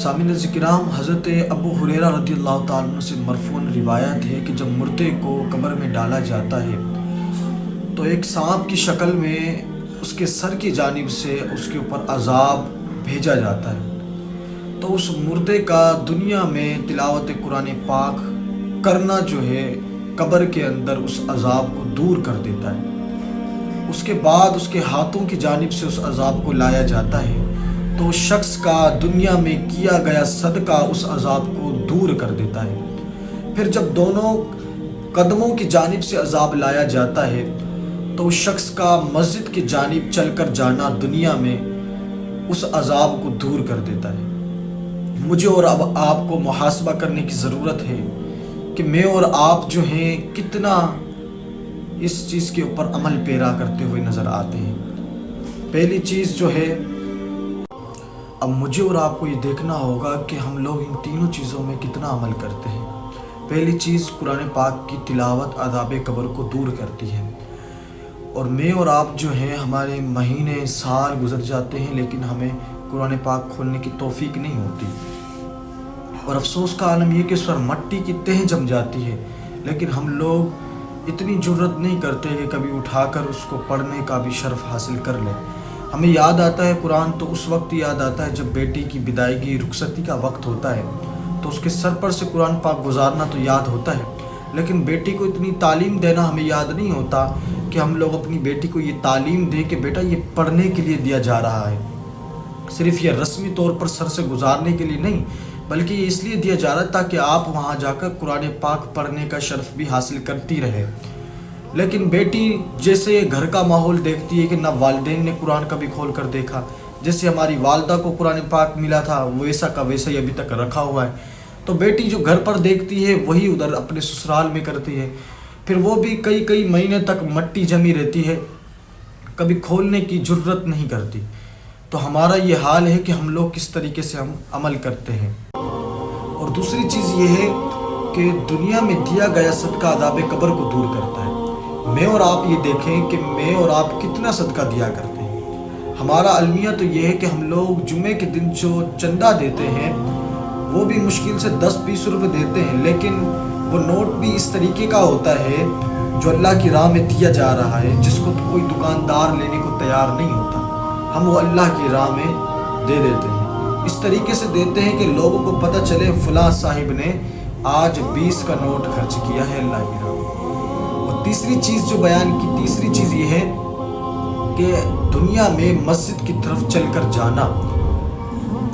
سامعین کرام، حضرت ابو ہریرہ رضی اللہ تعالیٰ عنہ سے مرفوع روایت ہے کہ جب مردے کو قبر میں ڈالا جاتا ہے تو ایک سانپ کی شکل میں اس کے سر کی جانب سے اس کے اوپر عذاب بھیجا جاتا ہے، تو اس مردے کا دنیا میں تلاوت قرآن پاک کرنا جو ہے قبر کے اندر اس عذاب کو دور کر دیتا ہے۔ اس کے بعد اس کے ہاتھوں کی جانب سے اس عذاب کو لایا جاتا ہے تو اس شخص کا دنیا میں کیا گیا صدقہ اس عذاب کو دور کر دیتا ہے۔ پھر جب دونوں قدموں کی جانب سے عذاب لایا جاتا ہے تو اس شخص کا مسجد کی جانب چل کر جانا دنیا میں اس عذاب کو دور کر دیتا ہے۔ مجھے اور اب آپ کو محاسبہ کرنے کی ضرورت ہے کہ میں اور آپ جو ہیں کتنا اس چیز کے اوپر عمل پیرا کرتے ہوئے نظر آتے ہیں۔ پہلی چیز جو ہے، اب مجھے اور آپ کو یہ دیکھنا ہوگا کہ ہم لوگ ان تینوں چیزوں میں کتنا عمل کرتے ہیں۔ پہلی چیز، قرآن پاک کی تلاوت عذاب قبر کو دور کرتی ہے، اور میں اور آپ جو ہیں ہمارے مہینے سال گزر جاتے ہیں لیکن ہمیں قرآن پاک کھولنے کی توفیق نہیں ہوتی، اور افسوس کا عالم یہ کہ اس پر مٹی کی تہ جم جاتی ہے، لیکن ہم لوگ اتنی جرت نہیں کرتے کہ کبھی اٹھا کر اس کو پڑھنے کا بھی شرف حاصل کر لیں۔ ہمیں یاد آتا ہے قرآن تو اس وقت یاد آتا ہے جب بیٹی کی بدائیگی رخصتی کا وقت ہوتا ہے تو اس کے سر پر سے قرآن پاک گزارنا تو یاد ہوتا ہے، لیکن بیٹی کو اتنی تعلیم دینا ہمیں یاد نہیں ہوتا کہ ہم لوگ اپنی بیٹی کو یہ تعلیم دیں کہ بیٹا یہ پڑھنے کے لیے دیا جا رہا ہے، صرف یہ رسمی طور پر سر سے گزارنے کے لیے نہیں بلکہ یہ اس لیے دیا جا رہا ہے تاکہ آپ وہاں جا کر قرآن پاک پڑھنے کا شرف بھی حاصل کرتی رہے۔ لیکن بیٹی جیسے گھر کا ماحول دیکھتی ہے کہ نہ والدین نے قرآن کبھی کھول کر دیکھا، جیسے ہماری والدہ کو قرآن پاک ملا تھا ویسا کا ویسا ہی ابھی تک رکھا ہوا ہے، تو بیٹی جو گھر پر دیکھتی ہے وہی ادھر اپنے سسرال میں کرتی ہے، پھر وہ بھی کئی مہینے تک مٹی جمی رہتی ہے، کبھی کھولنے کی جرت نہیں کرتی۔ تو ہمارا یہ حال ہے کہ ہم لوگ کس طریقے سے ہم عمل کرتے ہیں۔ اور دوسری چیز یہ ہے کہ دنیا میں دیا گیا صدقہ عذاب قبر کو دور کرتا ہے۔ میں اور آپ یہ دیکھیں کہ میں اور آپ کتنا صدقہ دیا کرتے ہیں۔ ہمارا المیہ تو یہ ہے کہ ہم لوگ جمعے کے دن جو چندہ دیتے ہیں وہ بھی مشکل سے 10-20 روپے دیتے ہیں، لیکن وہ نوٹ بھی اس طریقے کا ہوتا ہے جو اللہ کی راہ میں دیا جا رہا ہے، جس کو کوئی دکاندار لینے کو تیار نہیں ہوتا، ہم وہ اللہ کی راہ میں دے دیتے ہیں۔ اس طریقے سے دیتے ہیں کہ لوگوں کو پتہ چلے فلاں صاحب نے آج 20 کا نوٹ خرچ کیا ہے اللہ کی راہ میں۔ اور تیسری چیز جو بیان کی، تیسری چیز یہ ہے کہ دنیا میں مسجد کی طرف چل کر جانا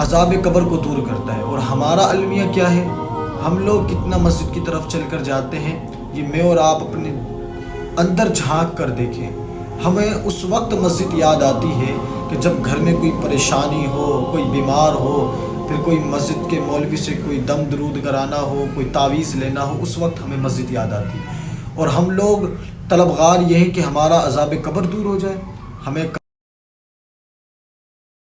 عذاب قبر کو دور کرتا ہے۔ اور ہمارا المیہ کیا ہے، ہم لوگ کتنا مسجد کی طرف چل کر جاتے ہیں، یہ میں اور آپ اپنے اندر جھانک کر دیکھیں۔ ہمیں اس وقت مسجد یاد آتی ہے کہ جب گھر میں کوئی پریشانی ہو، کوئی بیمار ہو، پھر کوئی مسجد کے مولوی سے کوئی دم درود کرانا ہو، کوئی تعویذ لینا ہو، اس وقت ہمیں مسجد یاد آتی ہے۔ اور ہم لوگ طلبگار یہ ہیں کہ ہمارا عذاب قبر دور ہو جائے، ہمیں